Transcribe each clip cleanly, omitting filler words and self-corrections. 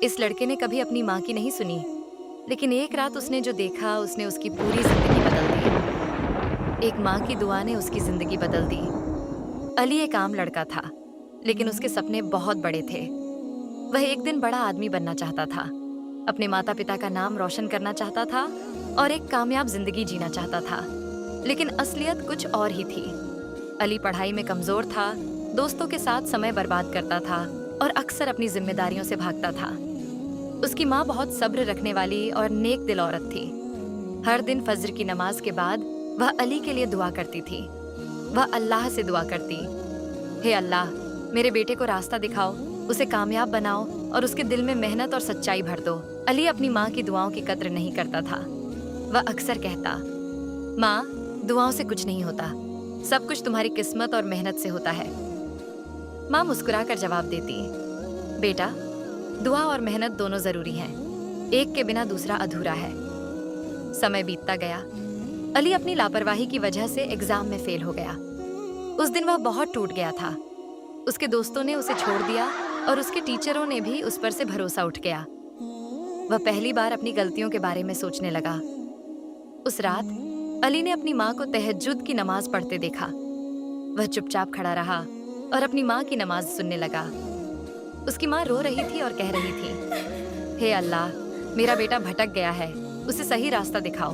इस लड़के ने कभी अपनी माँ की नहीं सुनी, लेकिन एक रात उसने जो देखा उसने उसकी पूरी जिंदगी बदल दी। एक माँ की दुआ ने उसकी जिंदगी बदल दी। अली एक आम लड़का था, लेकिन उसके सपने बहुत बड़े थे। वह एक दिन बड़ा आदमी बनना चाहता था, अपने माता पिता का नाम रोशन करना चाहता था और एक कामयाब जिंदगी जीना चाहता था। लेकिन असलियत कुछ और ही थी। अली पढ़ाई में कमजोर था, दोस्तों के साथ समय बर्बाद करता था और अक्सर अपनी जिम्मेदारियों से भागता था। उसकी माँ बहुत सब्र रखने वाली और नेक दिल औरत थी। हर दिन फज्र की नमाज के बाद वह अली के लिए दुआ करती थी। वह अल्लाह से दुआ करती, हे अल्लाह, मेरे बेटे को रास्ता दिखाओ, उसे कामयाब बनाओ और उसके दिल में मेहनत और सच्चाई भर दो। अली अपनी माँ की दुआओं की कद्र नहीं करता था। वह अक्सर कहता, माँ, दुआओं से कुछ नहीं होता, सब कुछ तुम्हारी किस्मत और मेहनत से होता है। माँ मुस्कुराकर जवाब देती, बेटा, दुआ और मेहनत दोनों जरूरी हैं, एक के बिना दूसरा अधूरा है। समय बीतता गया। अली अपनी लापरवाही की वजह से एग्जाम में फेल हो गया। उस दिन वह बहुत टूट गया था। उसके दोस्तों ने उसे छोड़ दिया और उसके टीचरों ने भी उस पर से भरोसा उठ गया। वह पहली बार अपनी गलतियों के बारे में सोचने लगा। उस रात अली ने अपनी माँ को तहज्जुद की नमाज पढ़ते देखा। वह चुपचाप खड़ा रहा और अपनी माँ की नमाज सुनने लगा। उसकी माँ रो रही थी और कह रही थी, हे अल्लाह, मेरा बेटा भटक गया है, उसे सही रास्ता दिखाओ।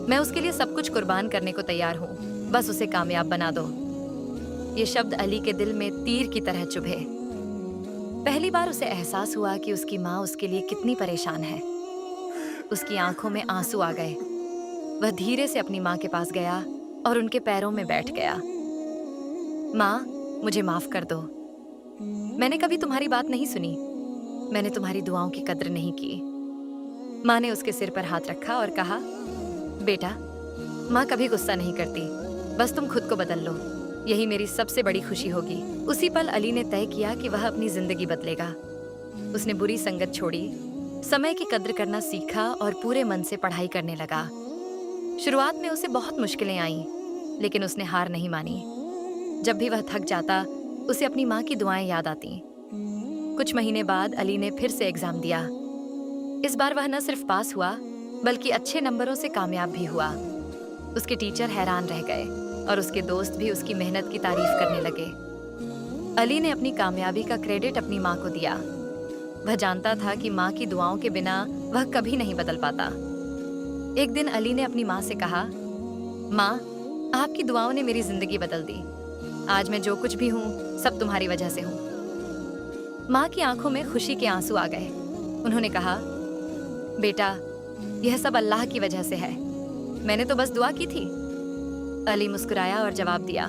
मैं उसके लिए सब कुछ कुर्बान करने को तैयार हूँ, बस उसे कामयाब बना दो। ये शब्द अली के दिल में तीर की तरह चुभे। पहली बार उसे एहसास हुआ कि उसकी माँ उसके लिए कितनी परेशान है। उसकी आंखों में आंसू आ गए। वह धीरे से अपनी माँ के पास गया और उनके पैरों में बैठ गया। माँ, मुझे माफ कर दो। मैंने कभी तुम्हारी बात नहीं सुनी, मैंने तुम्हारी दुआओं की कद्र नहीं की। माँ ने उसके सिर पर हाथ रखा और कहा, बेटा, माँ कभी गुस्सा नहीं करती, बस तुम खुद को बदल लो, यही मेरी सबसे बड़ी खुशी होगी। उसी पल अली ने तय किया कि वह अपनी जिंदगी बदलेगा। उसने बुरी संगत छोड़ी, समय की कद्र करना सीखा और पूरे मन से पढ़ाई करने लगा। शुरुआत में उसे बहुत मुश्किलें आईं, लेकिन उसने हार नहीं मानी। जब भी वह थक जाता, उसे अपनी माँ की दुआएं याद आती। कुछ महीने बाद अली ने फिर से एग्जाम दिया। इस बार वह न सिर्फ पास हुआ, बल्कि अच्छे नंबरों से कामयाब भी हुआ। उसके टीचर हैरान रह गए और उसके दोस्त भी उसकी मेहनत की तारीफ करने लगे। अली ने अपनी कामयाबी का क्रेडिट अपनी माँ को दिया। वह जानता था कि माँ की दुआओं के बिना वह कभी नहीं बदल पाता। एक दिन अली ने अपनी माँ से कहा, माँ, आपकी दुआओं ने मेरी जिंदगी बदल दी। आज मैं जो कुछ भी हूँ, सब तुम्हारी वजह से हूँ। माँ की आंखों में खुशी के आंसू आ गए। उन्होंने कहा, बेटा, यह सब अल्लाह की वजह से है, मैंने तो बस दुआ की थी। अली मुस्कुराया और जवाब दिया,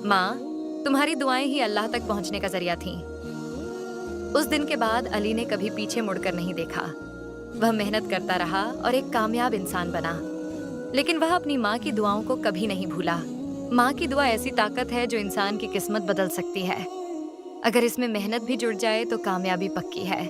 माँ, तुम्हारी दुआएं ही अल्लाह तक पहुंचने का जरिया थीं। उस दिन के बाद अली ने कभी पीछे मुड़कर नहीं देखा। वह मेहनत करता रहा और एक कामयाब इंसान बना। लेकिन वह अपनी माँ की दुआओं को कभी नहीं भूला। माँ की दुआ ऐसी ताकत है जो इंसान की किस्मत बदल सकती है। अगर इसमें मेहनत भी जुड़ जाए तो कामयाबी पक्की है।